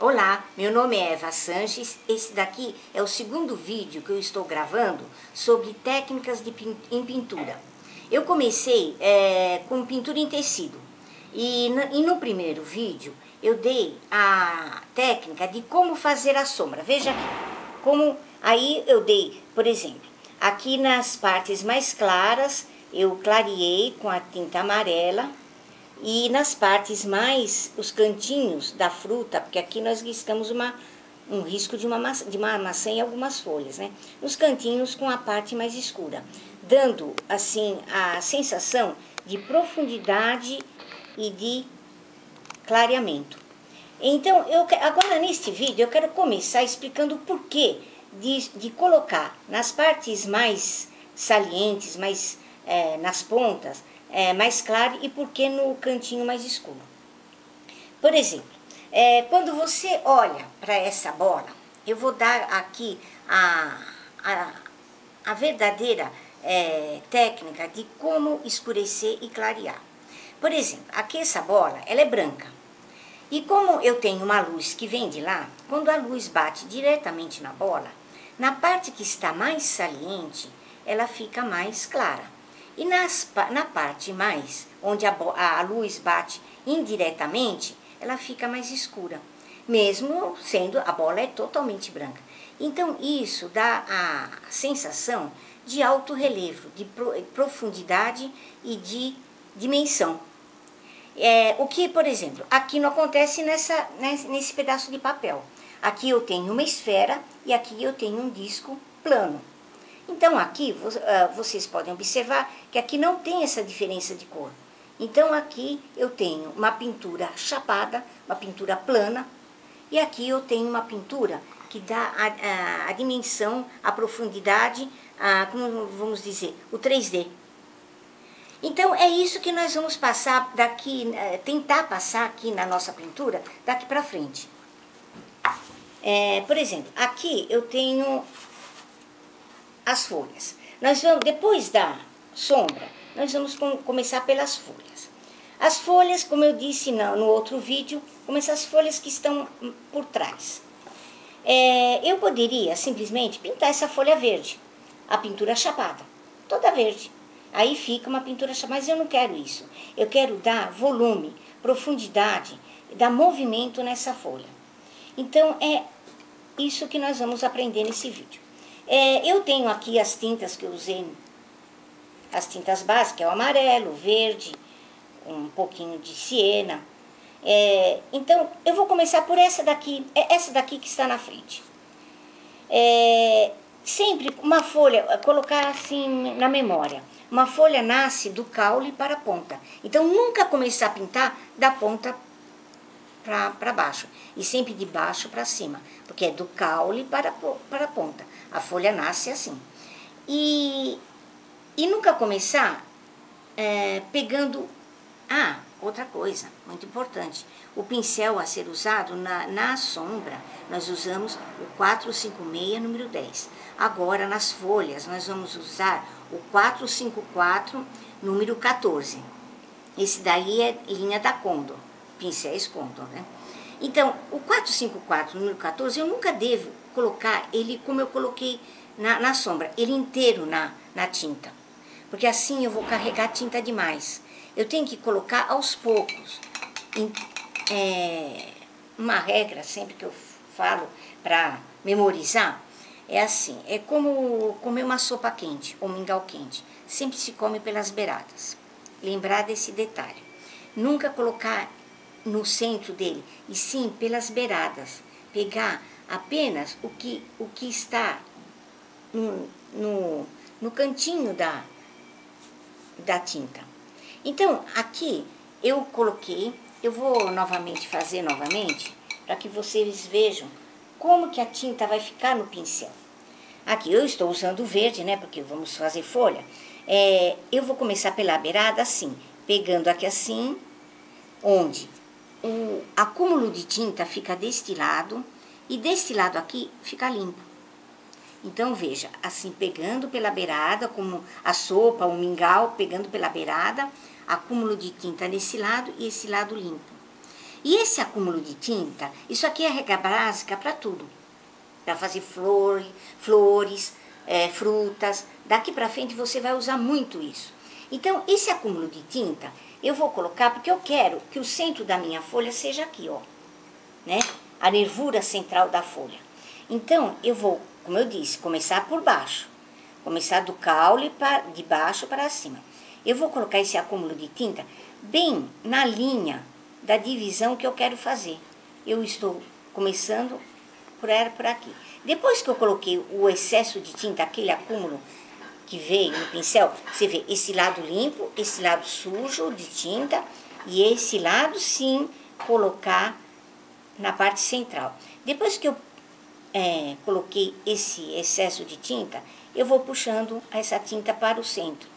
Olá, meu nome é Eva Sanches. Esse daqui é o segundo vídeo que eu estou gravando sobre técnicas em pintura. Eu comecei com pintura em tecido e no primeiro vídeo eu dei a técnica de como fazer a sombra. Veja como aí eu dei, por exemplo, aqui nas partes mais claras eu clareei com a tinta amarela. E nas partes mais, os cantinhos da fruta, porque aqui nós riscamos um risco de uma maçã e algumas folhas, né? Nos cantinhos com a parte mais escura, dando assim a sensação de profundidade e de clareamento. Então, agora neste vídeo eu quero começar explicando o porquê de colocar nas partes mais salientes, mais nas pontas, mais claro e por que no cantinho mais escuro. Por exemplo, quando você olha para essa bola, eu vou dar aqui a verdadeira técnica de como escurecer e clarear. Por exemplo, aqui essa bola, ela é branca. E como eu tenho uma luz que vem de lá, quando a luz bate diretamente na bola, na parte que está mais saliente, ela fica mais clara. E na parte mais, onde a luz bate indiretamente, ela fica mais escura, mesmo sendo a bola é totalmente branca. Então isso dá a sensação de alto relevo, de profundidade e de dimensão. O que, por exemplo, aqui não acontece nesse pedaço de papel. Aqui eu tenho uma esfera e aqui eu tenho um disco plano. Então aqui vocês podem observar que aqui não tem essa diferença de cor. Então aqui eu tenho uma pintura chapada, uma pintura plana, e aqui eu tenho uma pintura que dá a dimensão, a profundidade, como vamos dizer, o 3D. Então é isso que nós vamos passar daqui, tentar passar aqui na nossa pintura daqui para frente. Por exemplo, aqui eu tenho as folhas. Nós vamos, depois da sombra, nós vamos começar pelas folhas. As folhas, como eu disse no outro vídeo, começar as folhas que estão por trás. Eu poderia simplesmente pintar essa folha verde, a pintura chapada, toda verde. Aí fica uma pintura chapada, mas eu não quero isso. Eu quero dar volume, profundidade, dar movimento nessa folha. Então é isso que nós vamos aprender nesse vídeo. Eu tenho aqui as tintas que eu usei, as tintas básicas, o amarelo, o verde, um pouquinho de siena. Então, eu vou começar por essa daqui que está na frente. Sempre uma folha, colocar assim na memória, uma folha nasce do caule para a ponta. Então, nunca começar a pintar da ponta para baixo, e sempre de baixo para cima, porque é do caule para a ponta. A folha nasce assim. E nunca começar pegando... outra coisa muito importante. O pincel a ser usado na sombra, nós usamos o 456, número 10. Agora, nas folhas, nós vamos usar o 454, número 14. Esse daí é linha da Condor, pincéis Condor, né? Então, o 454, número 14, eu nunca devo colocar ele como eu coloquei na sombra, ele inteiro na tinta. Porque assim eu vou carregar tinta demais. Eu tenho que colocar aos poucos. Uma regra, sempre que eu falo para memorizar, é assim, é como comer uma sopa quente ou mingau quente. Sempre se come pelas beiradas. Lembrar desse detalhe. Nunca colocar no centro dele, e sim pelas beiradas. Pegar apenas o que está no cantinho da tinta. Então, aqui eu coloquei, eu vou novamente fazer para que vocês vejam como que a tinta vai ficar no pincel. Aqui eu estou usando o verde, né, porque vamos fazer folha. Eu vou começar pela beirada assim, pegando aqui assim, onde o acúmulo de tinta fica deste lado e deste lado aqui fica limpo. Então, veja, assim, pegando pela beirada, como a sopa, o mingau, pegando pela beirada, acúmulo de tinta nesse lado e esse lado limpo. E esse acúmulo de tinta, isso aqui é a regra básica para tudo. Para fazer flores, frutas. Daqui para frente você vai usar muito isso. Então, esse acúmulo de tinta, eu vou colocar porque eu quero que o centro da minha folha seja aqui, ó. Né? A nervura central da folha. Então, eu vou, como eu disse, começar por baixo. Começar do caule de baixo para cima. Eu vou colocar esse acúmulo de tinta bem na linha da divisão que eu quero fazer. Eu estou começando por aqui. Depois que eu coloquei o excesso de tinta, aquele acúmulo que veio no pincel, você vê esse lado limpo, esse lado sujo de tinta e esse lado sim colocar na parte central. Depois que eu coloquei esse excesso de tinta, eu vou puxando essa tinta para o centro.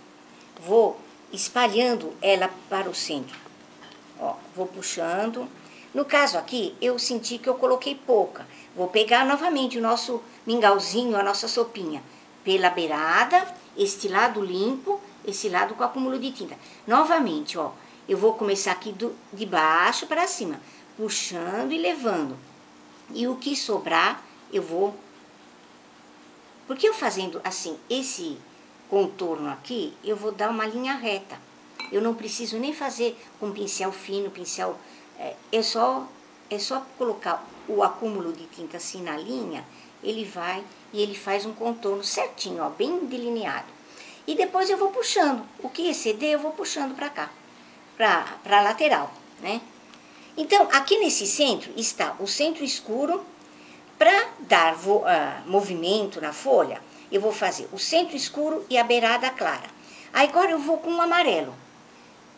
Vou espalhando ela para o centro. Ó, vou puxando. No caso aqui, eu senti que eu coloquei pouca. Vou pegar novamente o nosso mingauzinho, a nossa sopinha, pela beirada, este lado limpo, esse lado com acúmulo de tinta. Novamente, ó, eu vou começar aqui de baixo para cima, puxando e levando. E o que sobrar, eu vou... Porque eu fazendo assim, esse contorno aqui, eu vou dar uma linha reta. Eu não preciso nem fazer com pincel fino, pincel... É só colocar o acúmulo de tinta assim na linha, ele vai e ele faz um contorno certinho, ó, bem delineado. E depois eu vou puxando. O que exceder, eu vou puxando para cá, para a lateral, né? Então, aqui nesse centro está o centro escuro. Para dar movimento na folha, eu vou fazer o centro escuro e a beirada clara. Aí agora eu vou com o amarelo,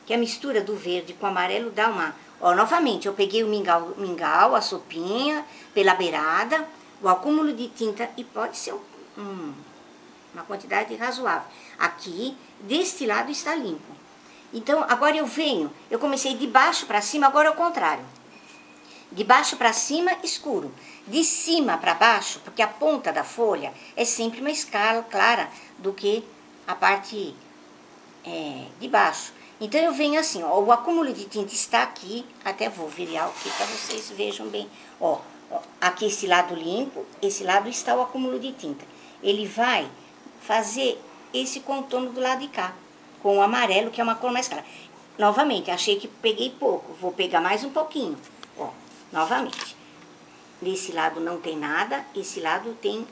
que a mistura do verde com o amarelo dá uma... Ó, novamente, eu peguei o mingau, a sopinha, pela beirada, o acúmulo de tinta, e pode ser uma quantidade razoável. Aqui, deste lado está limpo. Então, agora eu comecei de baixo para cima, agora é o contrário. De baixo para cima, escuro. De cima para baixo, porque a ponta da folha é sempre mais clara do que a parte de baixo. Então, eu venho assim, ó, o acúmulo de tinta está aqui, até vou virar aqui para vocês vejam bem. Ó, aqui esse lado limpo, esse lado está o acúmulo de tinta. Ele vai fazer esse contorno do lado de cá, com o amarelo, que é uma cor mais clara. Novamente, achei que peguei pouco, vou pegar mais um pouquinho. Ó, novamente. Desse lado não tem nada, esse lado tem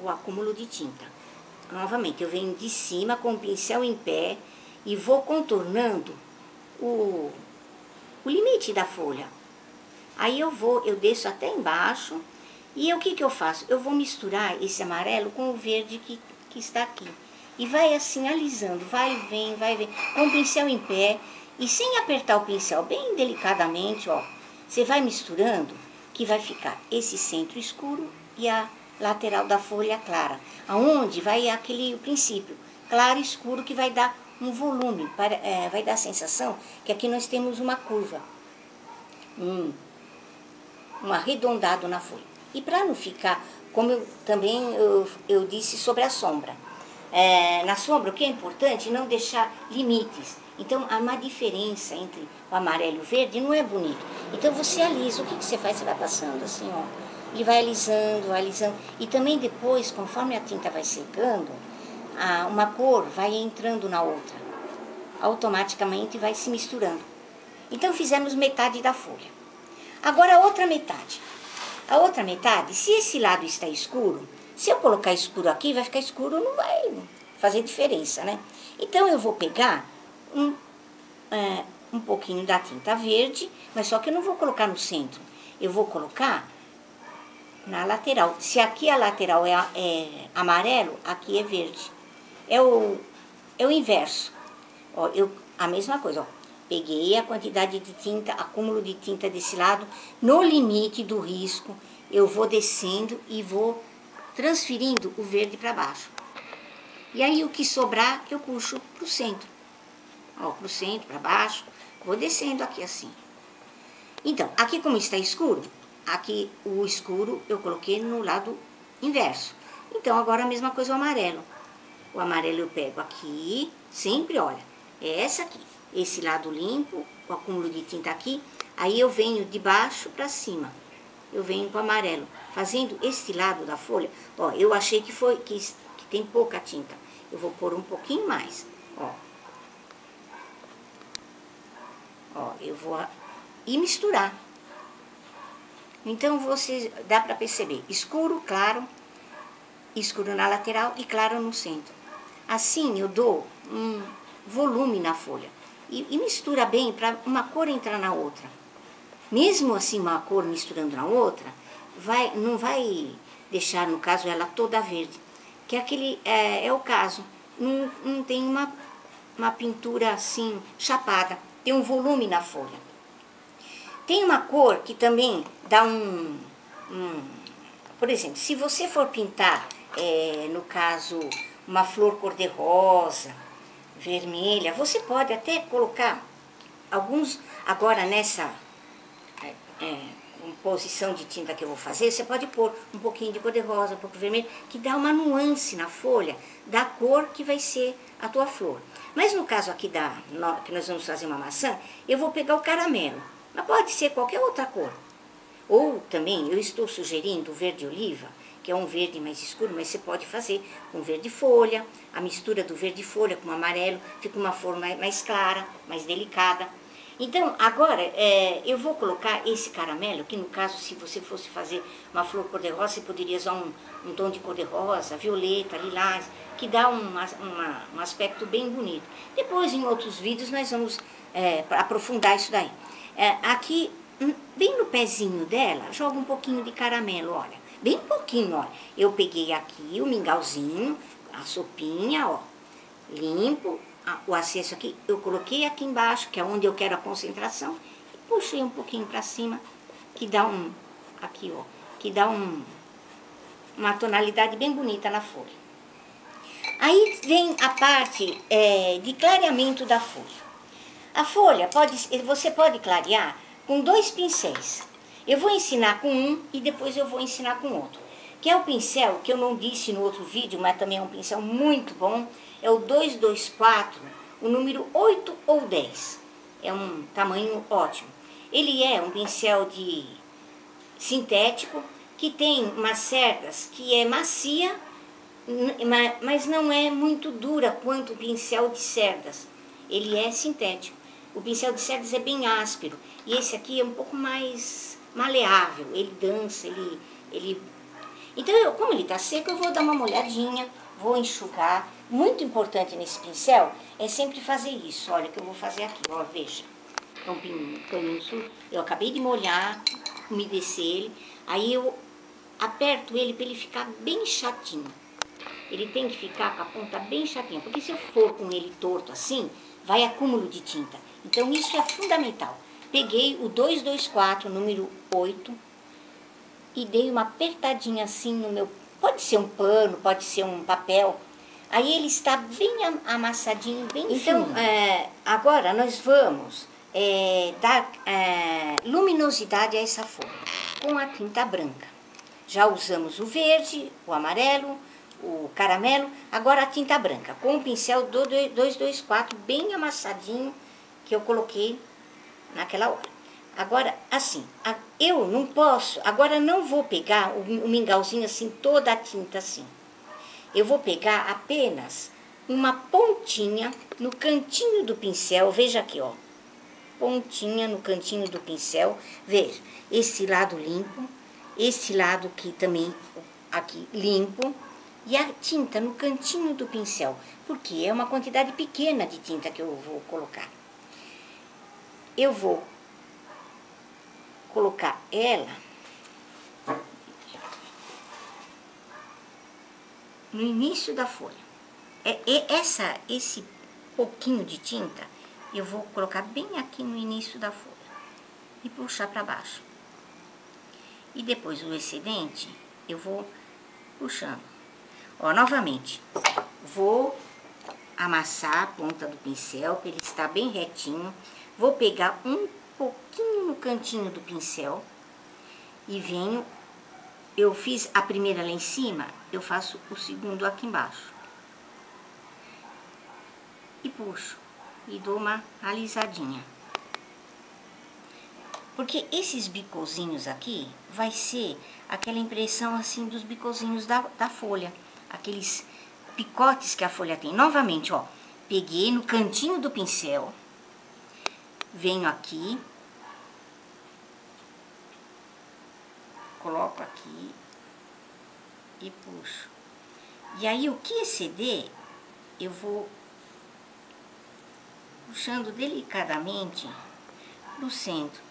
o acúmulo de tinta. Novamente, eu venho de cima com o pincel em pé e vou contornando o limite da folha. Aí eu desço até embaixo e o que eu faço? Eu vou misturar esse amarelo com o verde que está aqui. E vai assim alisando, vai e vem, com o pincel em pé e sem apertar o pincel, bem delicadamente, ó. Você vai misturando, que vai ficar esse centro escuro e a lateral da folha clara. Aonde vai o princípio, claro e escuro, que vai dar um volume, vai dar a sensação que aqui nós temos uma curva, um arredondado na folha. E para não ficar, como eu disse sobre a sombra, na sombra o que é importante é não deixar limites. Então, há uma diferença entre o amarelo e o verde, não é bonito. Então, você alisa. O que você faz? Você vai passando assim, ó. Ele vai alisando, alisando. E também depois, conforme a tinta vai secando, uma cor vai entrando na outra. Automaticamente vai se misturando. Então, fizemos metade da folha. Agora, a outra metade. A outra metade, se esse lado está escuro, se eu colocar escuro aqui, vai ficar escuro, não vai fazer diferença, né? Então, eu vou pegar um pouquinho da tinta verde, mas só que eu não vou colocar no centro. Eu vou colocar na lateral. Se aqui a lateral é amarelo, aqui é verde. É o inverso. Ó, a mesma coisa, ó. Peguei a quantidade de tinta, acúmulo de tinta desse lado, no limite do risco, eu vou descendo e vou transferindo o verde para baixo. E aí o que sobrar, eu puxo pro centro. Ó, pro centro, para baixo, vou descendo aqui assim. Então, aqui como está escuro, aqui o escuro eu coloquei no lado inverso. Então, agora a mesma coisa o amarelo. O amarelo eu pego aqui, sempre, olha, é essa aqui. Esse lado limpo, o acúmulo de tinta aqui, Aí eu venho de baixo para cima. Eu venho com o amarelo, fazendo este lado da folha. Ó, eu achei que tem pouca tinta. Eu vou pôr um pouquinho mais, ó. Ó, eu vou e misturar. Então, dá para perceber, escuro, claro, escuro na lateral e claro no centro. Assim, eu dou um volume na folha. E mistura bem para uma cor entrar na outra. Mesmo assim, uma cor misturando na outra, não vai deixar, no caso, ela toda verde. Que aquele é o caso. Não tem uma pintura assim, chapada. Tem um volume na folha. Tem uma cor que também dá por exemplo, se você for pintar, no caso, uma flor cor-de-rosa, vermelha, você pode até colocar alguns, agora nessa composição de tinta que eu vou fazer, você pode pôr um pouquinho de cor-de-rosa, um pouco de vermelho, que dá uma nuance na folha da cor que vai ser a tua flor. Mas no caso aqui que nós vamos fazer uma maçã, eu vou pegar o caramelo, mas pode ser qualquer outra cor. Ou também eu estou sugerindo o verde oliva, que é um verde mais escuro, mas você pode fazer com verde folha, a mistura do verde folha com o amarelo, fica uma flor mais clara, mais delicada. Então, agora, eu vou colocar esse caramelo, que no caso, se você fosse fazer uma flor cor-de-rosa, você poderia usar um tom de cor-de-rosa, violeta, lilás, que dá um aspecto bem bonito. Depois, em outros vídeos, nós vamos aprofundar isso daí. Aqui, bem no pezinho dela, joga um pouquinho de caramelo, olha. Bem pouquinho, olha. Eu peguei aqui o mingauzinho, a sopinha, ó, limpo. O acesso aqui, eu coloquei aqui embaixo, que é onde eu quero a concentração, e puxei um pouquinho para cima, que dá aqui ó, que dá uma tonalidade bem bonita na folha. Aí vem a parte de clareamento da folha. A folha, você pode clarear com 2 pincéis. Eu vou ensinar com um e depois eu vou ensinar com outro. Que é o pincel, que eu não disse no outro vídeo, mas também é um pincel muito bom, é o 224, o número 8 ou 10. É um tamanho ótimo. Ele é um pincel sintético, que tem umas cerdas que é macia, mas não é muito dura quanto o pincel de cerdas. Ele é sintético. O pincel de cerdas é bem áspero, e esse aqui é um pouco mais maleável, ele dança, ele... Então, como ele está seco, eu vou dar uma molhadinha, vou enxugar. Muito importante nesse pincel é sempre fazer isso. Olha o que eu vou fazer aqui, ó, veja. É um paninho sujo. Eu acabei de molhar, umedecer ele. Aí eu aperto ele para ele ficar bem chatinho. Ele tem que ficar com a ponta bem chatinha, porque se eu for com ele torto assim, vai acúmulo de tinta. Então isso é fundamental. Peguei o 224, número 8, e dei uma apertadinha assim no meu... Pode ser um pano, pode ser um papel. Aí ele está bem amassadinho, bem fininho. Agora nós vamos dar luminosidade a essa folha com a tinta branca. Já usamos o verde, o amarelo, o caramelo, agora a tinta branca, com o pincel do 224 bem amassadinho, que eu coloquei naquela hora. Agora, assim, eu não posso, agora não vou pegar o mingauzinho assim, toda a tinta assim. Eu vou pegar apenas uma pontinha no cantinho do pincel, veja aqui, ó. Pontinha no cantinho do pincel, veja, esse lado limpo, esse lado aqui também, aqui limpo, e a tinta no cantinho do pincel, porque é uma quantidade pequena de tinta que eu vou colocar. Eu vou colocar ela no início da folha. Esse pouquinho de tinta eu vou colocar bem aqui no início da folha e puxar para baixo. E depois o excedente eu vou puxando. Ó, novamente, vou amassar a ponta do pincel para ele estar bem retinho. Vou pegar um pouquinho no cantinho do pincel e venho, eu fiz a primeira lá em cima, eu faço o segundo aqui embaixo. E puxo, e dou uma alisadinha. Porque esses bicozinhos aqui vai ser aquela impressão assim dos bicozinhos da folha. Aqueles picotes que a folha tem. Novamente, ó, peguei no cantinho do pincel, venho aqui, coloco aqui e puxo. E aí o que exceder, eu vou puxando delicadamente no centro.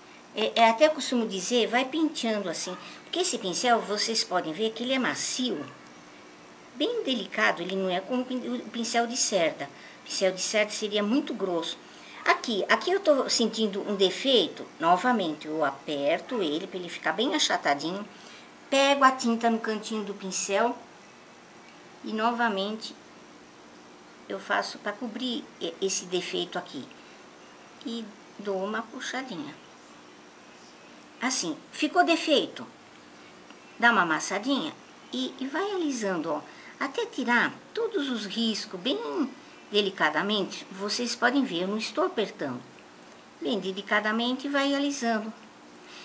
Até costumo dizer, vai penteando assim, porque esse pincel, vocês podem ver que ele é macio, bem delicado, ele não é como o pincel de cerda. O pincel de cerda seria muito grosso. Aqui eu tô sentindo um defeito, novamente, eu aperto ele para ele ficar bem achatadinho, pego a tinta no cantinho do pincel e novamente eu faço para cobrir esse defeito aqui e dou uma puxadinha. Assim, ficou defeito, dá uma amassadinha e vai alisando, ó, até tirar todos os riscos bem delicadamente. Vocês podem ver, eu não estou apertando, bem delicadamente vai alisando.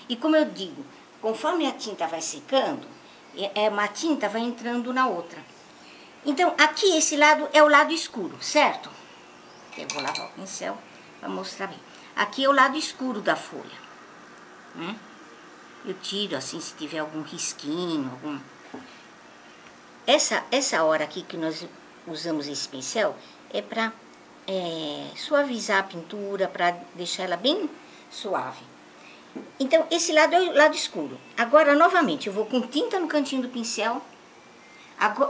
E como eu digo, conforme a tinta vai secando, uma tinta vai entrando na outra. Então, aqui esse lado é o lado escuro, certo? Eu vou lavar o pincel para mostrar bem. Aqui é o lado escuro da folha, né? Eu tiro assim, se tiver algum risquinho, algum... Essa hora aqui que nós usamos esse pincel é para suavizar a pintura, para deixar ela bem suave. Então, esse lado é o lado escuro. Agora, novamente, eu vou com tinta no cantinho do pincel.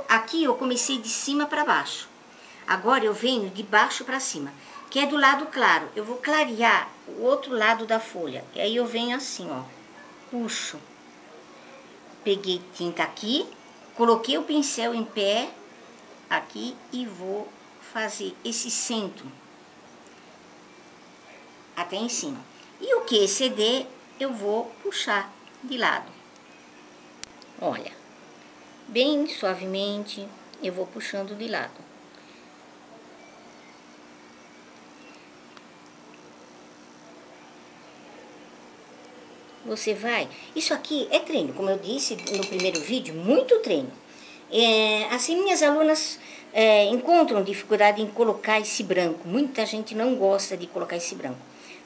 Aqui eu comecei de cima para baixo. Agora eu venho de baixo para cima, que é do lado claro. Eu vou clarear o outro lado da folha. E aí eu venho assim, ó. Puxo, peguei tinta aqui, coloquei o pincel em pé aqui e vou fazer esse centro até em cima. E o que exceder, eu vou puxar de lado. Olha, bem suavemente eu vou puxando de lado. Você vai... Isso aqui é treino, como eu disse no primeiro vídeo, muito treino. Assim, minhas alunas encontram dificuldade em colocar esse branco. Muita gente não gosta de colocar esse branco.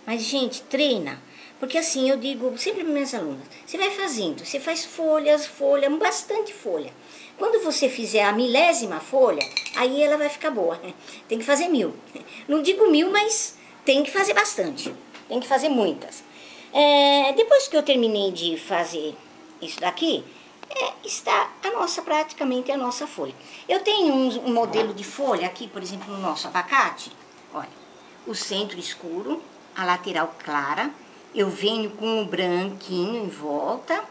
Mas, gente, treina. Porque assim, eu digo sempre para minhas alunas, você vai fazendo, você faz folhas, bastante folha. Quando você fizer a 1000ª folha, aí ela vai ficar boa. Tem que fazer 1000. Não digo 1000, mas tem que fazer bastante. Tem que fazer muitas. Depois que eu terminei de fazer isso daqui, está praticamente a nossa folha. Eu tenho um modelo de folha aqui, por exemplo, no nosso abacate. Olha, o centro escuro, a lateral clara. Eu venho com o branquinho em volta,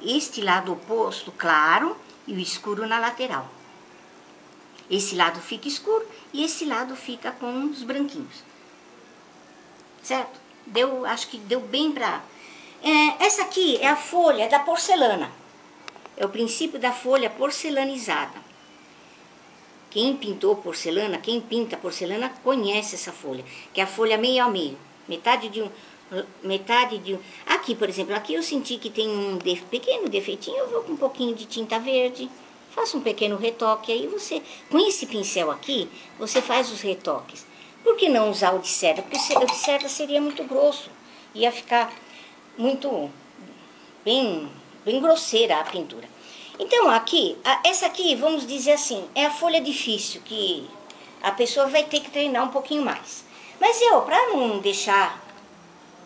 este lado oposto claro e o escuro na lateral. Esse lado fica escuro e esse lado fica com os branquinhos. Certo? Acho que deu bem pra... essa aqui é a folha da porcelana. É o princípio da folha porcelanizada. Quem pintou porcelana, quem pinta porcelana, conhece essa folha. Que é a folha meio a meio. Metade de um... Aqui, por exemplo, aqui eu senti que tem um pequeno defeitinho. Eu vou com um pouquinho de tinta verde. Faço um pequeno retoque. Aí você, com esse pincel aqui, você faz os retoques. Por que não usar o de cerda? Porque o de cerda seria muito grosso. Ia ficar muito bem grosseira a pintura. Então aqui, essa aqui, vamos dizer assim, é a folha difícil, que a pessoa vai ter que treinar um pouquinho mais. Mas para não deixar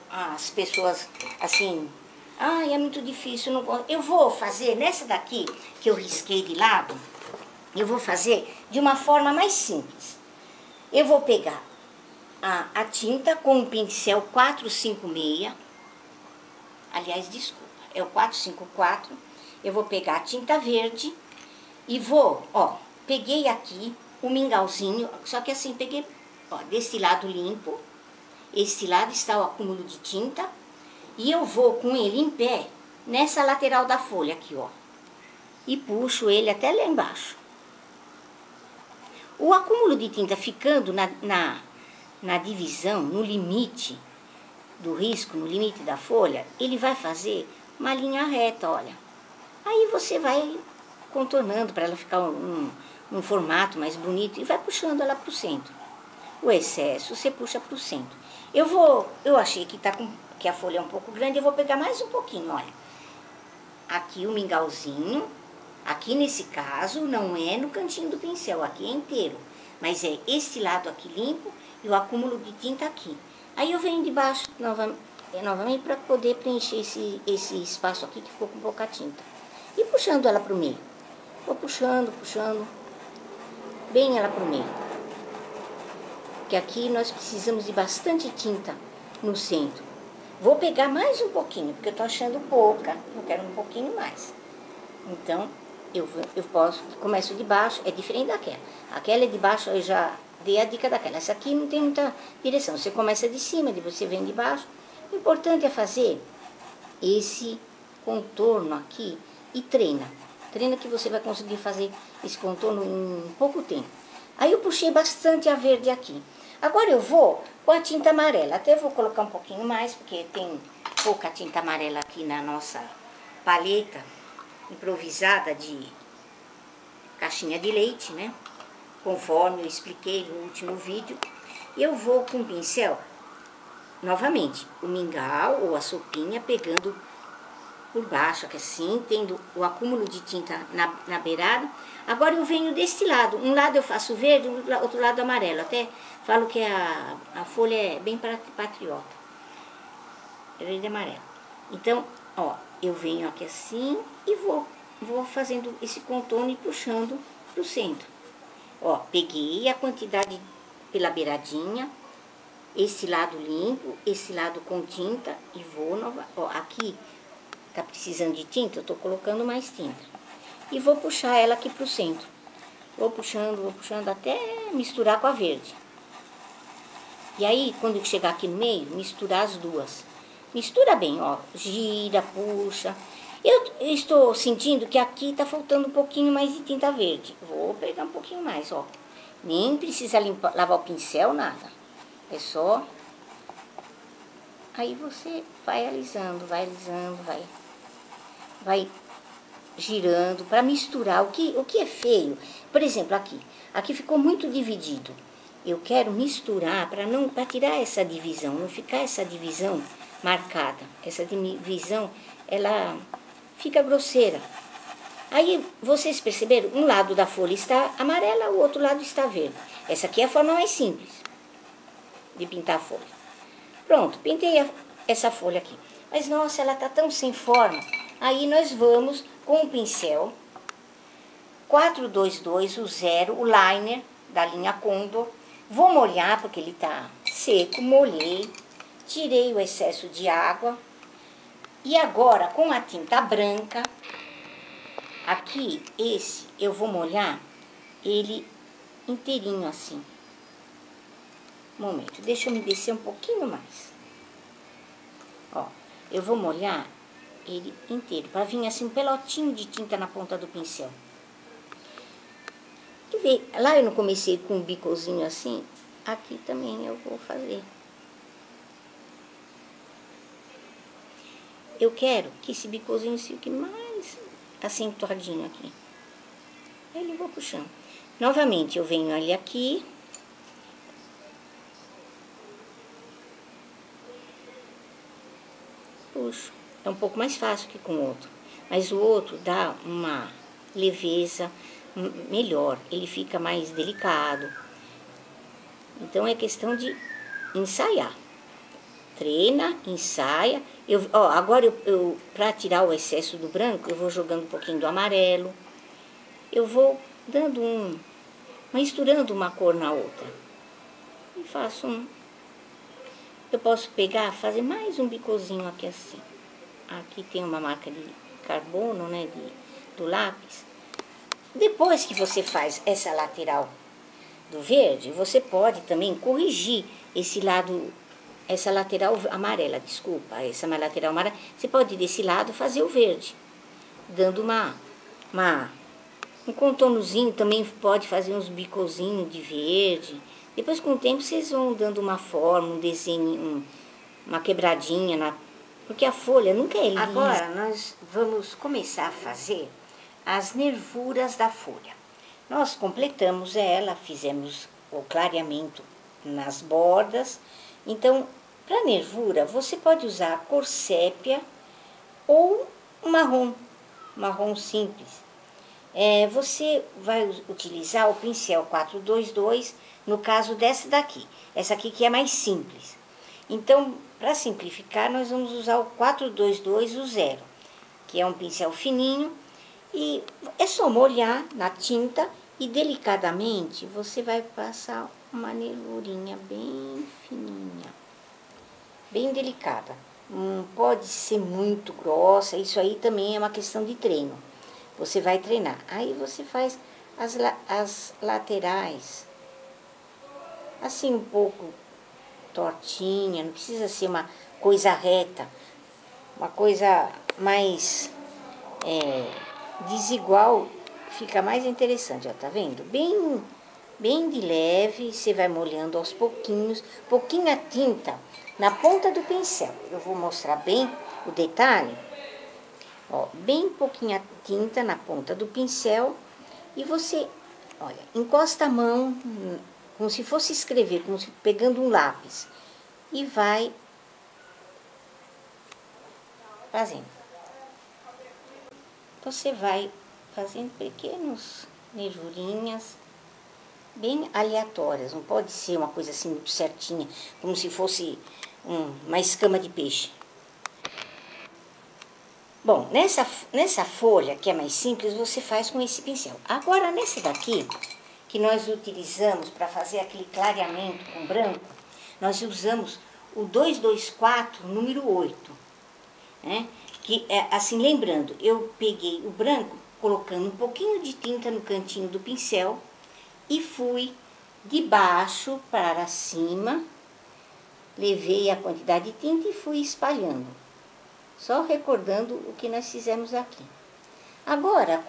as pessoas assim, é muito difícil, não gosto. Eu vou fazer nessa daqui, que eu risquei de lado, eu vou fazer de uma forma mais simples. Eu vou pegar a tinta com o pincel 456, aliás, desculpa, é o 454, eu vou pegar a tinta verde e vou, peguei aqui o mingauzinho, só que assim, peguei, desse lado limpo, esse lado está o acúmulo de tinta, e eu vou com ele em pé, nessa lateral da folha aqui, e puxo ele até lá embaixo. O acúmulo de tinta ficando na divisão, no limite do risco, no limite da folha, ele vai fazer uma linha reta, olha. Aí você vai contornando para ela ficar um formato mais bonito e vai puxando ela para o centro. O excesso você puxa para o centro. Eu achei que a folha é um pouco grande, eu vou pegar mais um pouquinho, olha. Aqui o mingauzinho, aqui nesse caso não é no cantinho do pincel, aqui é inteiro. Mas é esse lado aqui limpo e o acúmulo de tinta aqui. Aí eu venho de baixo novamente para poder preencher esse espaço aqui que ficou com pouca tinta. E puxando ela para o meio. Vou puxando, bem ela para o meio. Porque aqui nós precisamos de bastante tinta no centro. Vou pegar mais um pouquinho, porque eu estou achando pouca. Eu quero um pouquinho mais. Então, eu começo de baixo, é diferente daquela. Aquela é de baixo, eu já dei a dica daquela. Essa aqui não tem muita direção. Você começa de cima, depois você vem de baixo. O importante é fazer esse contorno aqui e treina. Treina que você vai conseguir fazer esse contorno em pouco tempo. Aí eu puxei bastante a verde aqui. Agora eu vou com a tinta amarela. Até vou colocar um pouquinho mais, porque tem pouca tinta amarela aqui na nossa paleta improvisada de caixinha de leite, né? Conforme eu expliquei no último vídeo. E eu vou com o pincel, novamente, o mingau ou a sopinha pegando por baixo, aqui assim, tendo o acúmulo de tinta na beirada. Agora eu venho deste lado. Um lado eu faço verde, outro lado amarelo. Até falo que a folha é bem patriota. Verde e amarelo. Então, ó, eu venho aqui assim e vou fazendo esse contorno e puxando pro centro. Ó, peguei a quantidade pela beiradinha, esse lado limpo, esse lado com tinta e vou ó, aqui tá precisando de tinta, eu tô colocando mais tinta. E vou puxar ela aqui pro centro. Vou puxando até misturar com a verde. E aí, quando chegar aqui no meio, misturar as duas. Mistura bem, ó, gira, puxa. Eu estou sentindo que aqui tá faltando um pouquinho mais de tinta verde. Vou pegar um pouquinho mais, ó. Nem precisa lavar o pincel, nada. É só... Aí você vai alisando, vai girando para misturar. O que é feio, por exemplo, aqui ficou muito dividido. Eu quero misturar para tirar essa divisão, não ficar essa divisão marcada. Essa divisão, ela fica grosseira. Aí vocês perceberam, um lado da folha está amarela, o outro lado está verde. Essa aqui é a forma mais simples de pintar a folha. Pronto, pintei essa folha aqui. Mas nossa, ela tá tão sem forma. Aí nós vamos com o pincel 422, o zero, o liner da linha Condor. Vou molhar porque ele tá seco, molhei, tirei o excesso de água. E agora com a tinta branca, aqui esse eu vou molhar ele inteirinho assim. Momento, deixa eu me descer um pouquinho mais. Ó, eu vou molhar ele inteiro, para vir assim um pelotinho de tinta na ponta do pincel. Quer ver? Lá eu não comecei com um bicozinho assim, aqui também eu vou fazer. Eu quero que esse bicozinho fique mais acentuadinho aqui. Aí eu vou puxando. Novamente, eu venho ali aqui. Puxo. É um pouco mais fácil que com o outro. Mas o outro dá uma leveza melhor. Ele fica mais delicado. Então, é questão de ensaiar. Treina, ensaia. Agora, para tirar o excesso do branco, eu vou jogando um pouquinho do amarelo. Eu vou dando misturando uma cor na outra. E faço eu posso pegar, fazer mais um bicozinho aqui assim. Aqui tem uma marca de carbono, né, do lápis. Depois que você faz essa lateral do verde, você pode também corrigir esse lado, essa lateral amarela, desculpa, essa lateral amarela. Você pode desse lado fazer o verde, dando um contornozinho, também pode fazer uns bicozinhos de verde. Depois, com o tempo, vocês vão dando uma forma, um desenho, uma quebradinha, porque a folha nunca é lisa. Agora nós vamos começar a fazer as nervuras da folha. Nós completamos ela, fizemos o clareamento nas bordas. Então, para nervura, você pode usar a cor sépia ou marrom simples. Você vai utilizar o pincel 422, no caso dessa daqui. Essa aqui que é mais simples. Então, para simplificar, nós vamos usar o 422, o 0, que é um pincel fininho. E é só molhar na tinta e delicadamente você vai passar uma nervurinha bem fininha, bem delicada. Não pode ser muito grossa, isso aí também é uma questão de treino. Você vai treinar. Aí você faz as laterais, assim um pouco tortinha, não precisa ser uma coisa reta, uma coisa mais desigual, fica mais interessante, ó, tá vendo? Bem de leve, você vai molhando aos pouquinhos, pouquinha tinta na ponta do pincel. Eu vou mostrar bem o detalhe. Ó, bem pouquinha tinta na ponta do pincel e você, olha, encosta a mão como se fosse escrever, como se pegando um lápis e vai fazendo. Você vai fazendo pequenos nervurinhas bem aleatórias, não pode ser uma coisa assim muito certinha, como se fosse uma escama de peixe. Bom, nessa folha, que é mais simples, você faz com esse pincel. Agora, nesse daqui, que nós utilizamos para fazer aquele clareamento com branco, nós usamos o 224, número 8. Né? Que é assim, lembrando, eu peguei o branco, colocando um pouquinho de tinta no cantinho do pincel e fui de baixo para cima, levei a quantidade de tinta e fui espalhando. Só recordando o que nós fizemos aqui. Agora,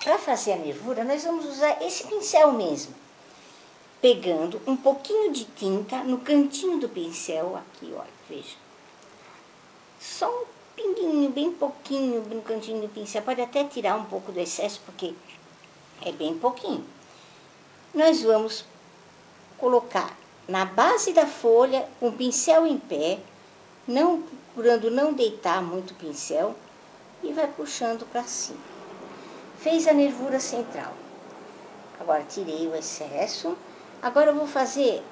para fazer a nervura, nós vamos usar esse pincel mesmo. Pegando um pouquinho de tinta no cantinho do pincel, aqui, olha, veja. Só um pinguinho, bem pouquinho no cantinho do pincel. Pode até tirar um pouco do excesso, porque é bem pouquinho. Nós vamos colocar na base da folha, com o pincel em pé, procurando não deitar muito o pincel, e vai puxando para cima. Fez a nervura central. Agora tirei o excesso. Agora eu vou fazer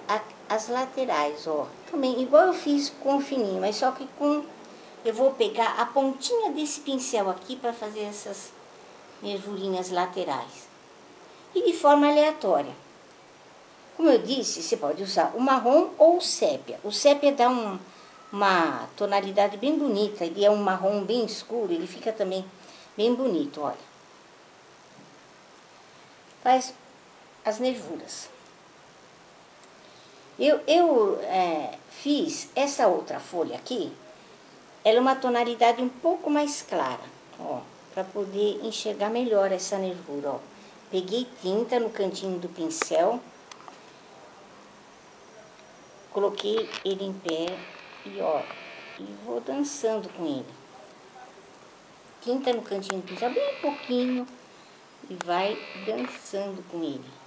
as laterais, ó. Também igual eu fiz com o fininho, mas só que eu vou pegar a pontinha desse pincel aqui para fazer essas nervurinhas laterais. E de forma aleatória. Como eu disse, você pode usar o marrom ou o sépia. O sépia dá uma tonalidade bem bonita, ele é um marrom bem escuro, ele fica também bem bonito, olha. Faz as nervuras. Eu fiz essa outra folha aqui, ela é uma tonalidade um pouco mais clara, ó, para poder enxergar melhor essa nervura, ó. Peguei tinta no cantinho do pincel, coloquei ele em pé e ó, e vou dançando com ele. Tinta no cantinho do pincel, bem pouquinho, e vai dançando com ele.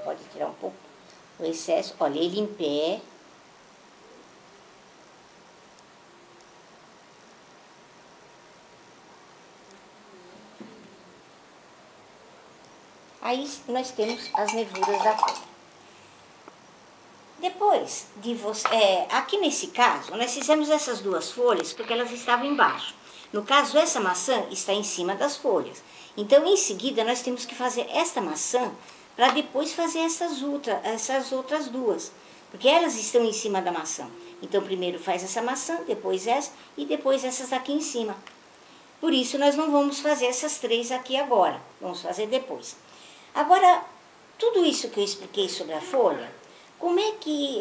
Pode tirar um pouco o excesso, olha, ele em pé. Aí nós temos as nervuras da folha. Depois de você... aqui nesse caso, nós fizemos essas duas folhas porque elas estavam embaixo. No caso, essa maçã está em cima das folhas. Então, em seguida, nós temos que fazer esta maçã para depois fazer essas outras duas. Porque elas estão em cima da maçã. Então, primeiro faz essa maçã, depois essa e depois essas aqui em cima. Por isso, nós não vamos fazer essas três aqui agora. Vamos fazer depois. Agora, tudo isso que eu expliquei sobre a folha, como é que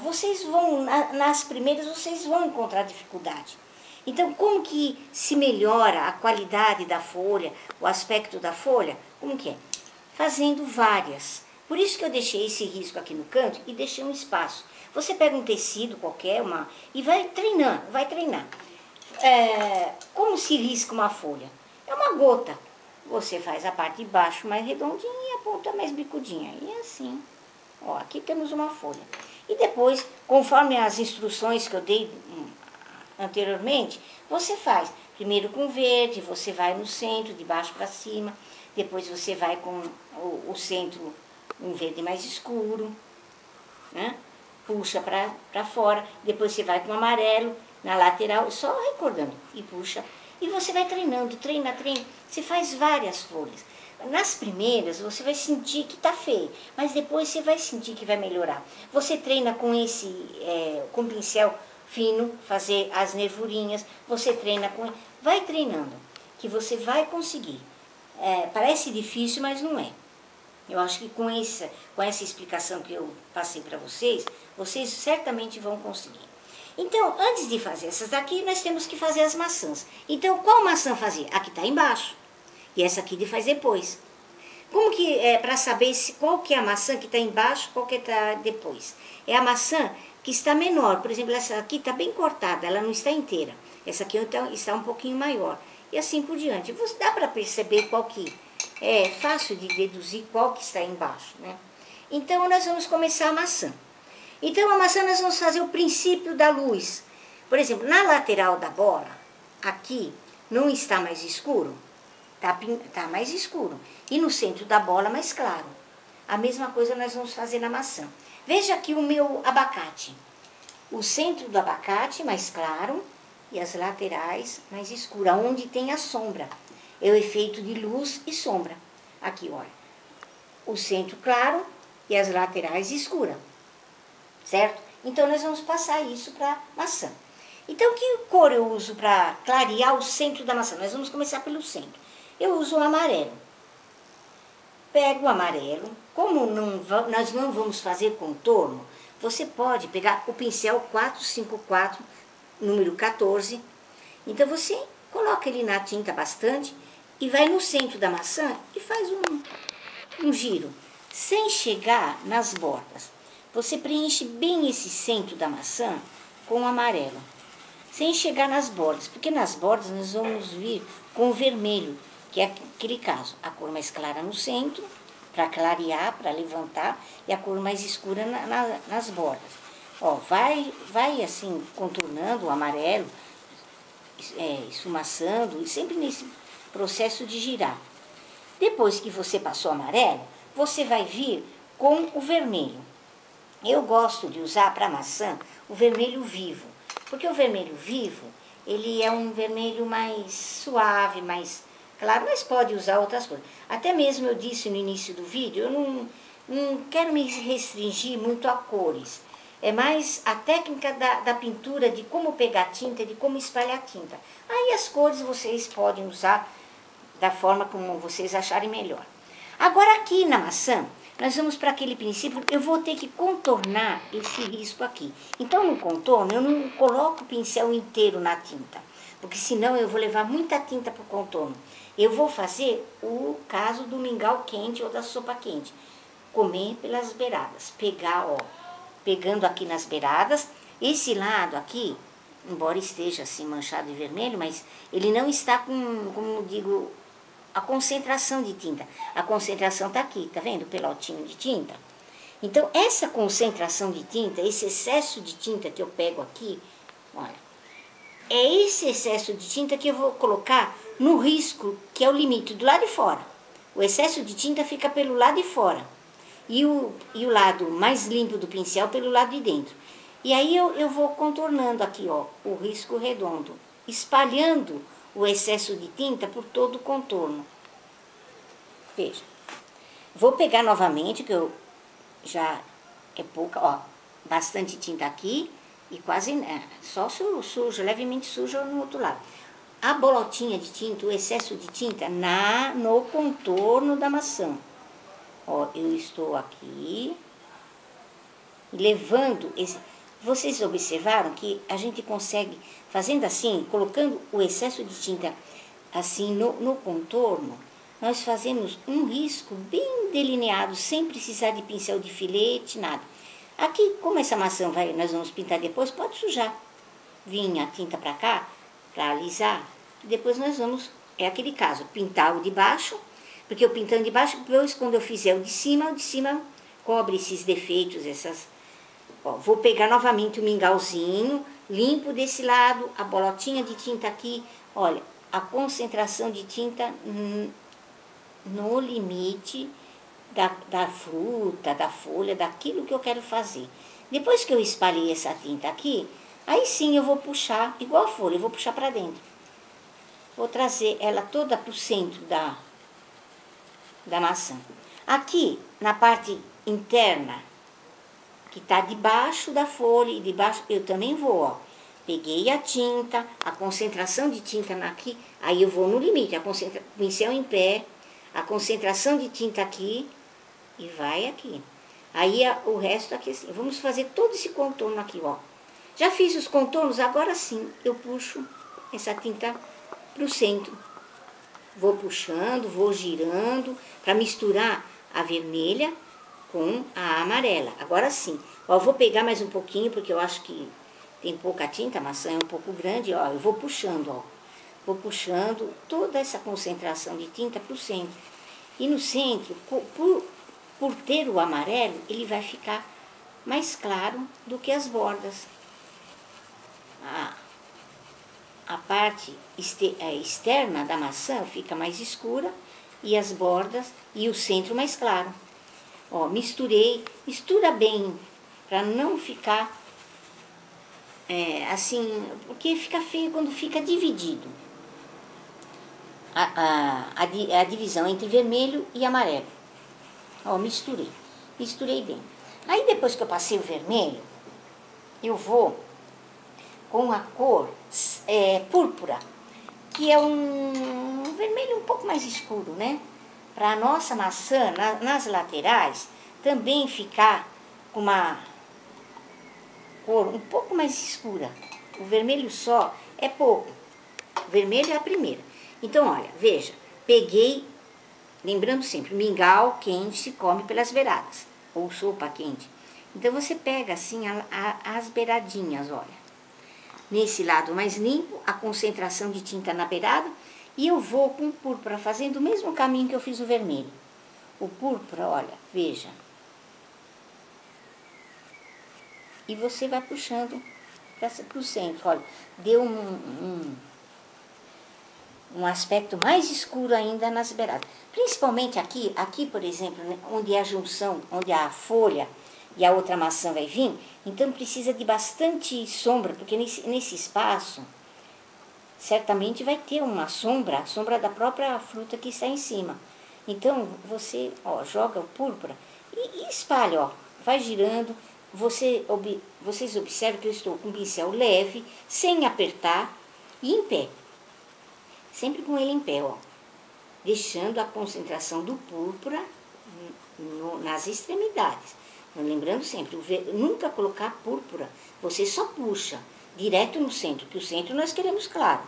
vocês vão, nas primeiras, vocês vão encontrar dificuldade. Então, como que se melhora a qualidade da folha, o aspecto da folha? Como que é? Fazendo várias. Por isso que eu deixei esse risco aqui no canto e deixei um espaço. Você pega um tecido qualquer e vai treinando, vai treinar. Como se risca uma folha? É uma gota. Você faz a parte de baixo mais redondinha e a ponta mais bicudinha. E assim, ó, aqui temos uma folha. E depois, conforme as instruções que eu dei anteriormente, você faz. Primeiro com verde, você vai no centro, de baixo para cima. Depois você vai com o centro, um verde mais escuro, né? Puxa para fora. Depois você vai com o amarelo na lateral, só recordando, e puxa. E você vai treinando, treina. Você faz várias folhas. Nas primeiras você vai sentir que está feio, mas depois você vai sentir que vai melhorar. Você treina com com pincel fino, fazer as nervurinhas, você treina vai treinando, que você vai conseguir. Parece difícil, mas não é. Eu acho que com essa explicação que eu passei para vocês, vocês certamente vão conseguir. Então, antes de fazer essas daqui, nós temos que fazer as maçãs. Então, qual maçã fazer? A que está embaixo. E essa aqui de faz depois. Como que é para saber qual que é a maçã que está embaixo, qual que está depois? É a maçã que está menor. Por exemplo, essa aqui está bem cortada, ela não está inteira. Essa aqui então, está um pouquinho maior. E assim por diante. Dá para perceber qual que é fácil de deduzir qual que está embaixo, né? Então, nós vamos começar a maçã. Então, a maçã nós vamos fazer o princípio da luz. Por exemplo, na lateral da bola, aqui, não está mais escuro? Tá mais escuro. E no centro da bola, mais claro. A mesma coisa nós vamos fazer na maçã. Veja aqui o meu abacate. O centro do abacate mais claro e as laterais mais escuras, onde tem a sombra. É o efeito de luz e sombra. Aqui, olha. O centro claro e as laterais escuras. Certo? Então, nós vamos passar isso para maçã. Então, que cor eu uso para clarear o centro da maçã? Nós vamos começar pelo centro. Eu uso o amarelo. Pego o amarelo. Como nós não vamos fazer contorno, você pode pegar o pincel 454, número 14. Então, você coloca ele na tinta bastante e vai no centro da maçã e faz um giro, sem chegar nas bordas. Você preenche bem esse centro da maçã com o amarelo, sem chegar nas bordas, porque nas bordas nós vamos vir com o vermelho, que é aquele caso, a cor mais clara no centro, para clarear, para levantar, e a cor mais escura nas bordas. Ó, vai assim, contornando o amarelo, esfumaçando, e sempre nesse processo de girar. Depois que você passou o amarelo, você vai vir com o vermelho. Eu gosto de usar para maçã o vermelho vivo, porque o vermelho vivo, ele é um vermelho mais suave, mais claro, mas pode usar outras cores. Até mesmo eu disse no início do vídeo, eu não quero me restringir muito a cores. É mais a técnica da pintura, de como pegar tinta, de como espalhar tinta. Aí as cores vocês podem usar da forma como vocês acharem melhor. Agora aqui na maçã, nós vamos para aquele princípio, eu vou ter que contornar esse risco aqui. Então, no contorno, eu não coloco o pincel inteiro na tinta, porque senão eu vou levar muita tinta para o contorno. Eu vou fazer o caso do mingau quente ou da sopa quente. Comer pelas beiradas, pegar, ó, pegando aqui nas beiradas, esse lado aqui, embora esteja assim manchado de vermelho, mas ele não está com, como digo, a concentração de tinta. A concentração está aqui, tá vendo o pelotinho de tinta? Então, essa concentração de tinta, esse excesso de tinta que eu pego aqui, olha, é esse excesso de tinta que eu vou colocar no risco, que é o limite do lado de fora. O excesso de tinta fica pelo lado de fora. E o lado mais limpo do pincel pelo lado de dentro. E aí eu vou contornando aqui, ó, o risco redondo, espalhando o excesso de tinta por todo o contorno. Veja. Vou pegar novamente, que eu já é pouca, ó, bastante tinta aqui e quase, só suja, levemente suja no outro lado. A bolotinha de tinta, o excesso de tinta no contorno da maçã. Ó, eu estou aqui levando esse... Vocês observaram que a gente consegue, fazendo assim, colocando o excesso de tinta assim no contorno, nós fazemos um risco bem delineado, sem precisar de pincel de filete, nada. Aqui, como essa maçã nós vamos pintar depois, pode sujar. Vinha a tinta para cá, para alisar. Depois nós vamos, é aquele caso, pintar o de baixo, porque eu pintando de baixo, depois quando eu fizer o de cima cobre esses defeitos, essas... Ó, vou pegar novamente o mingauzinho, limpo desse lado, a bolotinha de tinta aqui, olha, a concentração de tinta no limite da fruta, da folha, daquilo que eu quero fazer. Depois que eu espalhei essa tinta aqui, aí sim eu vou puxar, igual a folha, eu vou puxar para dentro. Vou trazer ela toda para o centro da maçã. Aqui, na parte interna, que está debaixo da folha e debaixo, eu também vou, ó. Peguei a tinta, a concentração de tinta aqui, aí eu vou no limite, o pincel em pé, a concentração de tinta aqui e vai aqui. Aí o resto aqui assim. Vamos fazer todo esse contorno aqui, ó. Já fiz os contornos, agora sim eu puxo essa tinta pro centro. Vou puxando, vou girando, para misturar a vermelha com a amarela. Agora sim. Ó, vou pegar mais um pouquinho, porque eu acho que tem pouca tinta, a maçã é um pouco grande, ó. Eu vou puxando, ó. Vou puxando toda essa concentração de tinta pro centro. E no centro, por ter o amarelo, ele vai ficar mais claro do que as bordas. A parte externa da maçã fica mais escura e as bordas e o centro mais claro. Ó, mistura bem para não ficar assim, porque fica feio quando fica dividido. A divisão entre vermelho e amarelo. Ó, misturei bem. Aí depois que eu passei o vermelho, eu vou com a cor púrpura, que é um vermelho um pouco mais escuro, né? Para a nossa maçã, nas laterais, também ficar com uma cor um pouco mais escura. O vermelho só é pouco. O vermelho é a primeira. Então, olha, veja, peguei, lembrando sempre, mingau quente se come pelas beiradas, ou sopa quente. Então, você pega assim as beiradinhas, olha. Nesse lado mais limpo, a concentração de tinta na beirada, e eu vou com o púrpura fazendo o mesmo caminho que eu fiz o vermelho. O púrpura, olha, veja. E você vai puxando para o centro, olha, deu um aspecto mais escuro ainda nas beiradas. Principalmente aqui, por exemplo, né, onde é a junção, onde a folha e a outra maçã vai vir, então precisa de bastante sombra, porque nesse espaço, certamente vai ter uma sombra, a sombra da própria fruta que está em cima. Então, você, ó, joga o púrpura e espalha, ó, vai girando. Vocês observam que eu estou com o pincel leve, sem apertar e em pé. Sempre com ele em pé, ó. Deixando a concentração do púrpura nas extremidades. Lembrando sempre, nunca colocar púrpura. Você só puxa direto no centro, que o centro nós queremos claro.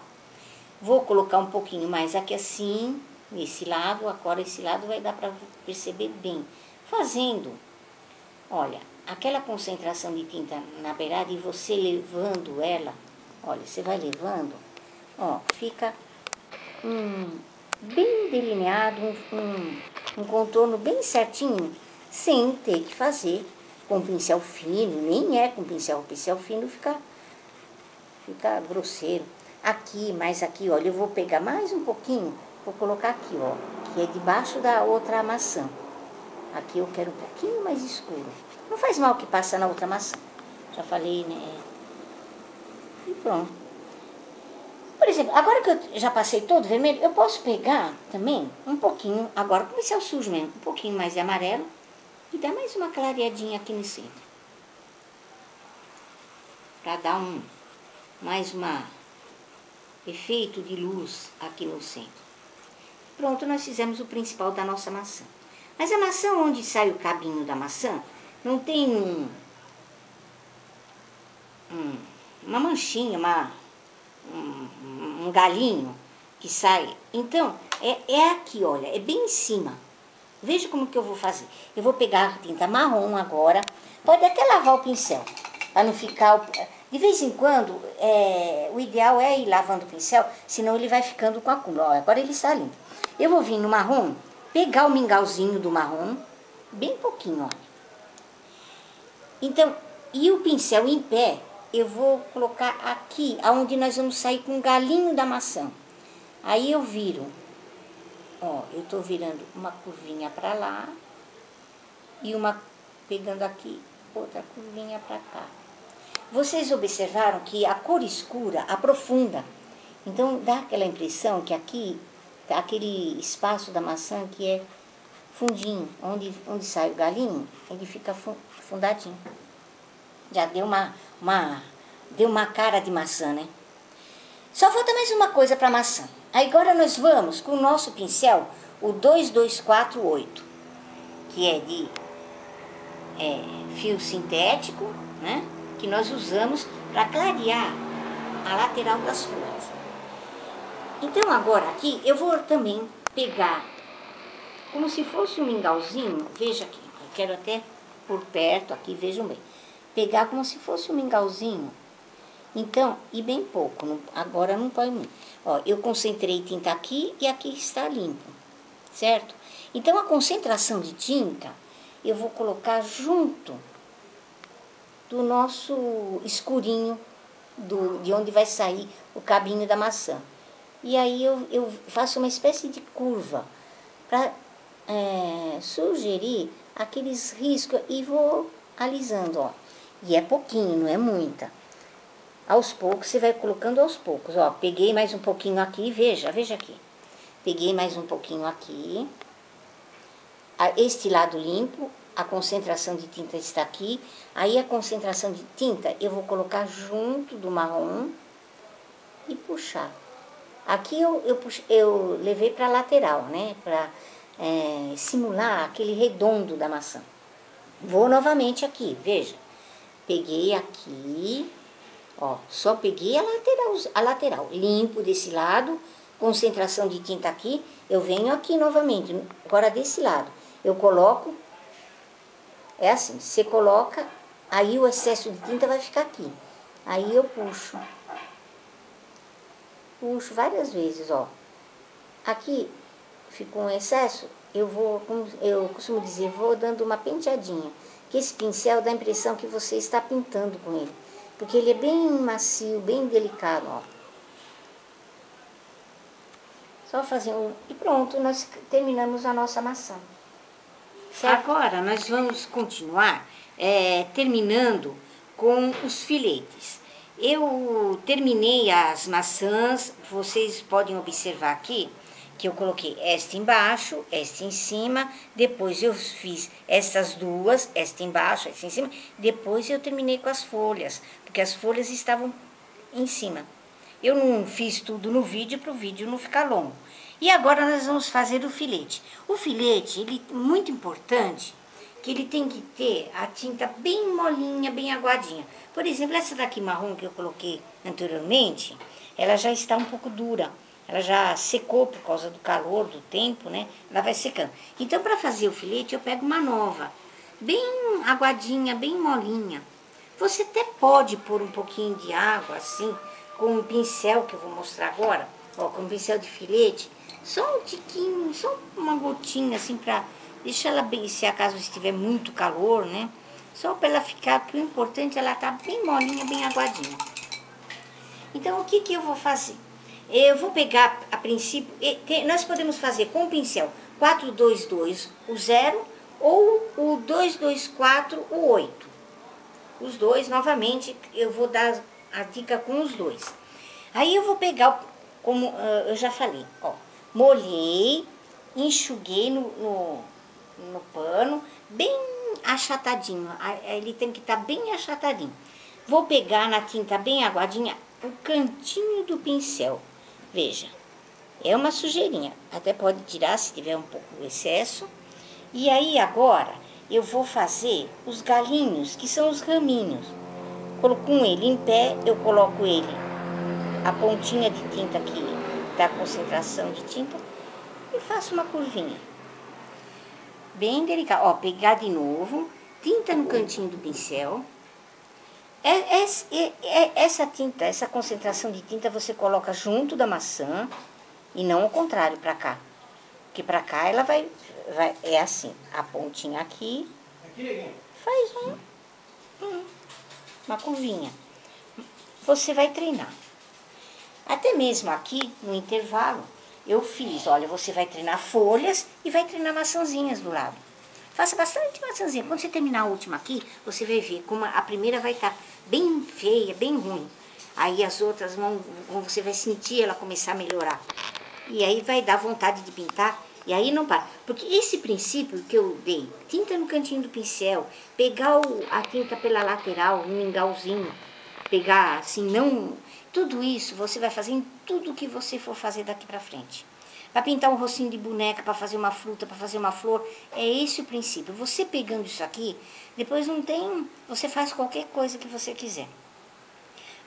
Vou colocar um pouquinho mais aqui assim, nesse lado. Agora esse lado vai dar para perceber bem. Fazendo, olha, aquela concentração de tinta na beirada e você levando ela, olha, você vai levando, ó, fica bem delineado, um contorno bem certinho, sem ter que fazer com pincel fino, nem é com pincel fino fica grosseiro. Aqui, mais aqui, olha, eu vou pegar mais um pouquinho, vou colocar aqui, ó, que é debaixo da outra maçã. Aqui eu quero um pouquinho mais escuro. Não faz mal que passa na outra maçã. Já falei, né? E pronto. Por exemplo, agora que eu já passei todo vermelho, eu posso pegar também um pouquinho, agora com o pincel sujo mesmo, um pouquinho mais de amarelo e dar mais uma clareadinha aqui no centro. Para dar mais um efeito de luz aqui no centro. Pronto, nós fizemos o principal da nossa maçã. Mas a maçã, onde sai o cabinho da maçã, não tem uma manchinha, um galinho. que sai. Então, é aqui, olha, é bem em cima. Veja como que eu vou fazer. Eu vou pegar a tinta marrom agora. Pode até lavar o pincel, para não ficar... De vez em quando, o ideal é ir lavando o pincel, senão ele vai ficando com acúmulo. Ó, agora ele está limpo. Eu vou vir no marrom, pegar o mingauzinho do marrom, bem pouquinho, olha. Então, e o pincel em pé, eu vou colocar aqui, aonde nós vamos sair com o galinho da maçã. Aí eu viro, ó, eu tô virando uma curvinha para lá e uma pegando aqui, outra curvinha para cá. Vocês observaram que a cor escura aprofunda. Então dá aquela impressão que aqui tá aquele espaço da maçã que é fundinho, onde sai o galinho, ele fica fundadinho. Já deu uma cara de maçã, né? Só falta mais uma coisa para maçã. Agora nós vamos com o nosso pincel, o 2248, que é de fio sintético, né? Que nós usamos para clarear a lateral das folhas. Então agora aqui eu vou também pegar como se fosse um mingauzinho, veja aqui, eu quero até por perto aqui, vejam bem. Pegar como se fosse um mingauzinho. Então, e bem pouco, agora não põe muito. Ó, eu concentrei tinta aqui e aqui está limpo, certo? Então a concentração de tinta eu vou colocar junto do nosso escurinho, de onde vai sair o cabinho da maçã. E aí eu faço uma espécie de curva para sugerir aqueles riscos e vou alisando, ó. E é pouquinho, não é muita. Aos poucos, você vai colocando aos poucos, ó. Peguei mais um pouquinho aqui, veja aqui. Peguei mais um pouquinho aqui. Este lado limpo, a concentração de tinta está aqui. Aí a concentração de tinta eu vou colocar junto do marrom e puxar. Aqui eu levei para a lateral, né? Para simular aquele redondo da maçã. Vou novamente aqui, veja. Peguei aqui, ó, só peguei a lateral, limpo desse lado, concentração de tinta aqui, eu venho aqui novamente, agora desse lado, eu coloco, é assim, você coloca, aí o excesso de tinta vai ficar aqui, aí eu puxo várias vezes, ó, aqui ficou um excesso, eu costumo dizer, vou dando uma penteadinha, que esse pincel dá a impressão que você está pintando com ele, porque ele é bem macio, bem delicado, ó. Só fazer e pronto, nós terminamos a nossa maçã. Certo? Agora nós vamos continuar terminando com os filetes. Eu terminei as maçãs, vocês podem observar aqui, que eu coloquei esta embaixo, esta em cima, depois eu fiz estas duas, esta embaixo, esta em cima, depois eu terminei com as folhas, porque as folhas estavam em cima. Eu não fiz tudo no vídeo para o vídeo não ficar longo. E agora nós vamos fazer o filete. O filete, ele é muito importante, que ele tem que ter a tinta bem molinha, bem aguadinha. Por exemplo, essa daqui marrom que eu coloquei anteriormente, ela já está um pouco dura. Ela já secou por causa do calor, do tempo, né? Ela vai secando. Então, para fazer o filete, eu pego uma nova, bem aguadinha, bem molinha. Você até pode pôr um pouquinho de água, assim, com um pincel que eu vou mostrar agora. Ó, com um pincel de filete, só um tiquinho, só uma gotinha, assim, para deixar ela bem, se acaso estiver muito calor, né? Só para ela ficar, porque o importante é ela estar bem molinha, bem aguadinha. Então, o que eu vou fazer? Eu vou pegar, a princípio, nós podemos fazer com o pincel 422 o 0 ou o 224 o 8. Os dois, novamente, eu vou dar a dica com os dois. Aí eu vou pegar, como eu já falei, ó, molhei, enxuguei no pano, bem achatadinho, ele tem que estar bem achatadinho. Vou pegar na tinta bem aguadinha o cantinho do pincel. Veja, é uma sujeirinha, até pode tirar se tiver um pouco de excesso. E aí agora eu vou fazer os galinhos, que são os raminhos. Com ele em pé, eu coloco ele, a pontinha de tinta aqui da concentração de tinta e faço uma curvinha. Bem delicada. Ó, pegar de novo, tinta no cantinho do pincel. Essa tinta, essa concentração de tinta você coloca junto da maçã e não ao contrário, pra cá. Porque pra cá ela vai é assim, a pontinha aqui, faz uma curvinha. Você vai treinar. Até mesmo aqui, no intervalo, eu fiz, olha, você vai treinar folhas e vai treinar maçãzinhas do lado. Faça bastante maçãzinha. Quando você terminar a última aqui, você vai ver como a primeira vai estar bem feia, bem ruim. Aí as outras você vai sentir ela começar a melhorar. E aí vai dar vontade de pintar. E aí não para. Porque esse princípio que eu dei, tinta no cantinho do pincel, pegar a tinta pela lateral, um mingauzinho, pegar assim, não... Tudo isso você vai fazer em tudo que você for fazer daqui pra frente. Para pintar um rostinho de boneca, para fazer uma fruta, para fazer uma flor, é esse o princípio. Você pegando isso aqui, depois não tem... Você faz qualquer coisa que você quiser.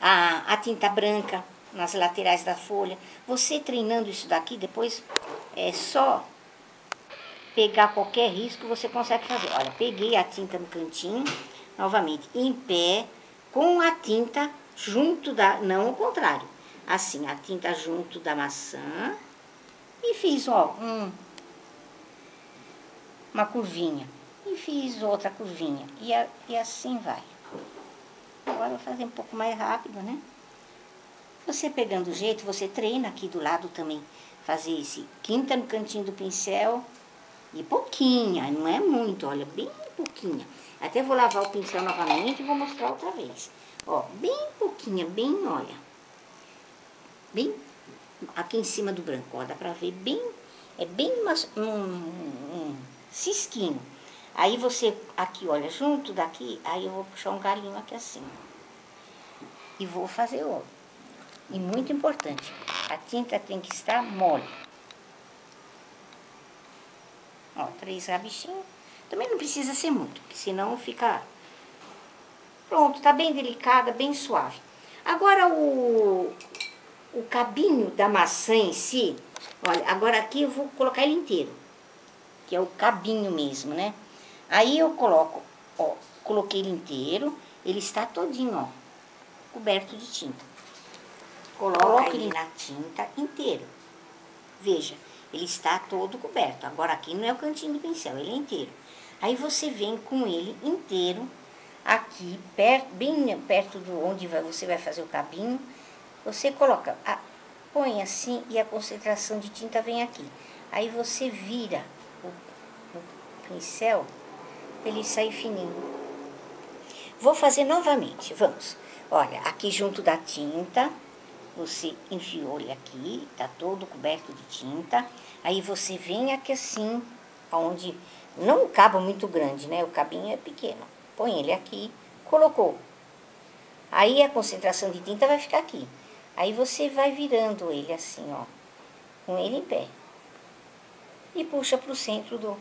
A tinta branca nas laterais da folha, você treinando isso daqui, depois é só pegar qualquer risco, você consegue fazer. Olha, peguei a tinta no cantinho, novamente, em pé, com a tinta junto da... Não o contrário. Assim, a tinta junto da maçã. E fiz, ó, uma curvinha. E fiz outra curvinha. E assim vai. Agora eu vou fazer um pouco mais rápido, né? Você pegando o jeito, você treina aqui do lado também. Fazer esse tinta no cantinho do pincel. E pouquinha, não é muito, olha, bem pouquinha. Até vou lavar o pincel novamente e vou mostrar outra vez. Ó, bem pouquinha, bem, olha. Bem aqui em cima do branco, ó, dá pra ver bem, é bem um cisquinho. Aí você, aqui, olha, junto daqui, aí eu vou puxar um galinho aqui assim. E vou fazer outro. E muito importante, a tinta tem que estar mole. Ó, 3 rabichinhos. Também não precisa ser muito, porque senão fica... Pronto, tá bem delicada, bem suave. Agora o cabinho da maçã em si, olha, agora aqui eu vou colocar ele inteiro, que é o cabinho mesmo, né? Aí eu coloco, ó, coloquei ele inteiro, ele está todinho, ó, coberto de tinta. Coloco ele na tinta inteiro. Veja, ele está todo coberto. Agora aqui não é o cantinho do pincel, ele é inteiro. Aí você vem com ele inteiro, aqui, bem perto do onde você vai fazer o cabinho. Você coloca, põe assim e a concentração de tinta vem aqui. Aí você vira o pincel para ele sair fininho. Vou fazer novamente, vamos. Olha, aqui junto da tinta, você enfiou ele aqui, tá todo coberto de tinta. Aí você vem aqui assim, onde não um cabo muito grande, né? O cabinho é pequeno. Põe ele aqui, colocou. Aí a concentração de tinta vai ficar aqui. Aí você vai virando ele assim, ó, com ele em pé. E puxa pro centro do...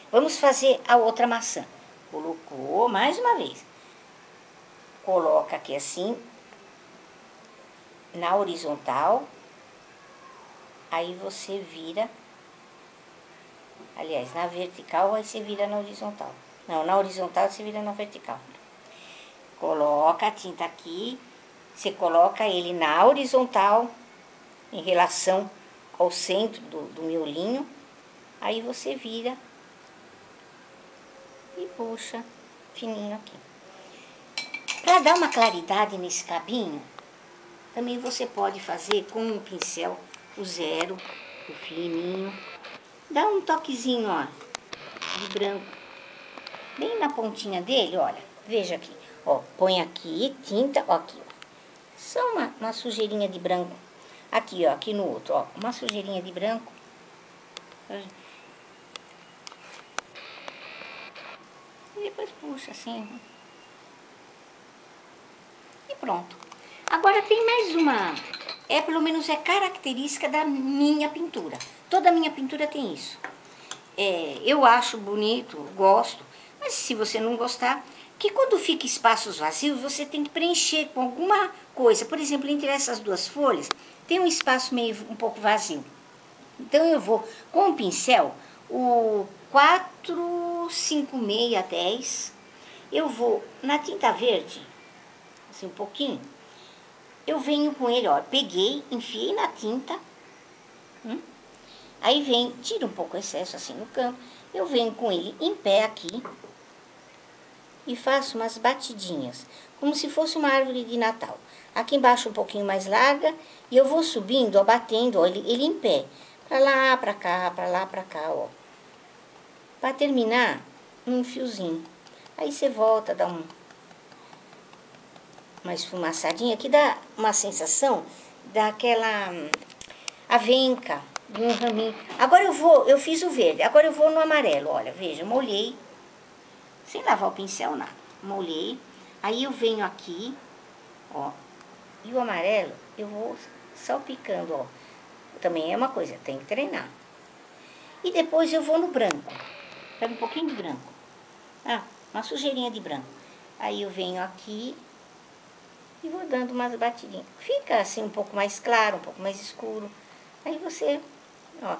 Vamos fazer a outra maçã. Colocou, mais uma vez. Coloca aqui assim, na horizontal. Aí você vira... Aliás, na vertical, aí você vira na horizontal. Não, na horizontal você vira na vertical. Coloca a tinta aqui. Você coloca ele na horizontal, em relação ao centro do miolinho. Aí você vira e puxa fininho aqui. Para dar uma claridade nesse cabinho, também você pode fazer com um pincel, o 0, o fininho. Dá um toquezinho, ó, de branco, bem na pontinha dele, olha. Veja aqui, ó, põe aqui tinta, ó, aqui, ó. Só uma sujeirinha de branco. Aqui, ó, aqui no outro, ó, uma sujeirinha de branco. E depois puxa assim. E pronto. Agora tem mais uma, pelo menos é característica da minha pintura. Toda a minha pintura tem isso. Eu acho bonito, gosto, mas se você não gostar, Porque quando fica espaços vazios, você tem que preencher com alguma coisa. Por exemplo, entre essas duas folhas, tem um espaço meio um pouco vazio. Então eu vou com o pincel, o 45610, eu vou na tinta verde, assim um pouquinho, eu venho com ele, ó, peguei, enfiei na tinta, aí vem, tira um pouco o excesso assim no canto, eu venho com ele em pé aqui e faço umas batidinhas, como se fosse uma árvore de Natal. Aqui embaixo um pouquinho mais larga e eu vou subindo, ó, batendo, ó, ele em pé. Pra lá, pra cá, pra lá, pra cá, ó. Pra terminar, um fiozinho. Aí você volta, dá uma esfumaçadinha, que dá uma sensação daquela avenca, de um raminho. Agora eu fiz o verde, agora eu vou no amarelo, olha, veja, molhei, sem lavar o pincel, nada. Molhei, aí eu venho aqui, ó, e o amarelo eu vou salpicando, ó. Também é uma coisa, tem que treinar. E depois eu vou no branco. Pego um pouquinho de branco. Ah, uma sujeirinha de branco. Aí eu venho aqui e vou dando umas batidinhas. Fica assim um pouco mais claro, um pouco mais escuro. Aí você, ó,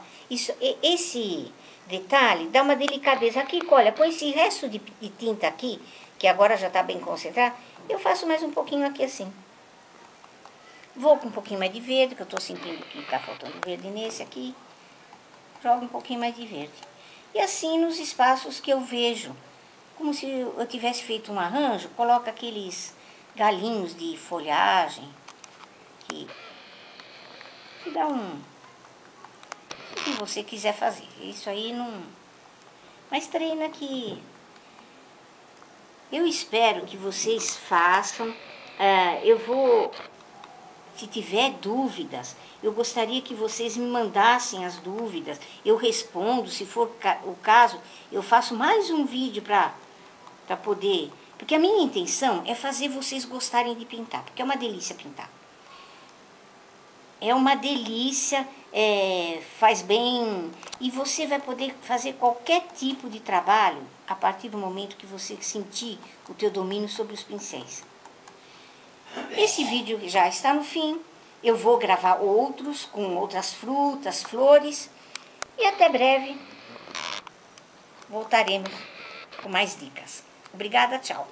esse detalhe dá uma delicadeza. Aqui, olha, com esse resto de tinta aqui, que agora já tá bem concentrado, eu faço mais um pouquinho aqui assim. Vou com um pouquinho mais de verde, que eu tô sentindo que tá faltando verde nesse aqui. Jogo um pouquinho mais de verde. E assim nos espaços que eu vejo, como se eu tivesse feito um arranjo, coloca aqueles galinhos de folhagem, que dá o que você quiser fazer. Isso aí não... Mas treina que... Eu espero que vocês façam. Eu vou... Se tiver dúvidas, eu gostaria que vocês me mandassem as dúvidas. Eu respondo, se for o caso, eu faço mais um vídeo para poder... Porque a minha intenção é fazer vocês gostarem de pintar, porque é uma delícia pintar. É uma delícia, faz bem, e você vai poder fazer qualquer tipo de trabalho a partir do momento que você sentir o teu domínio sobre os pincéis. Esse vídeo já está no fim, eu vou gravar outros com outras frutas, flores, e até breve voltaremos com mais dicas. Obrigada, tchau!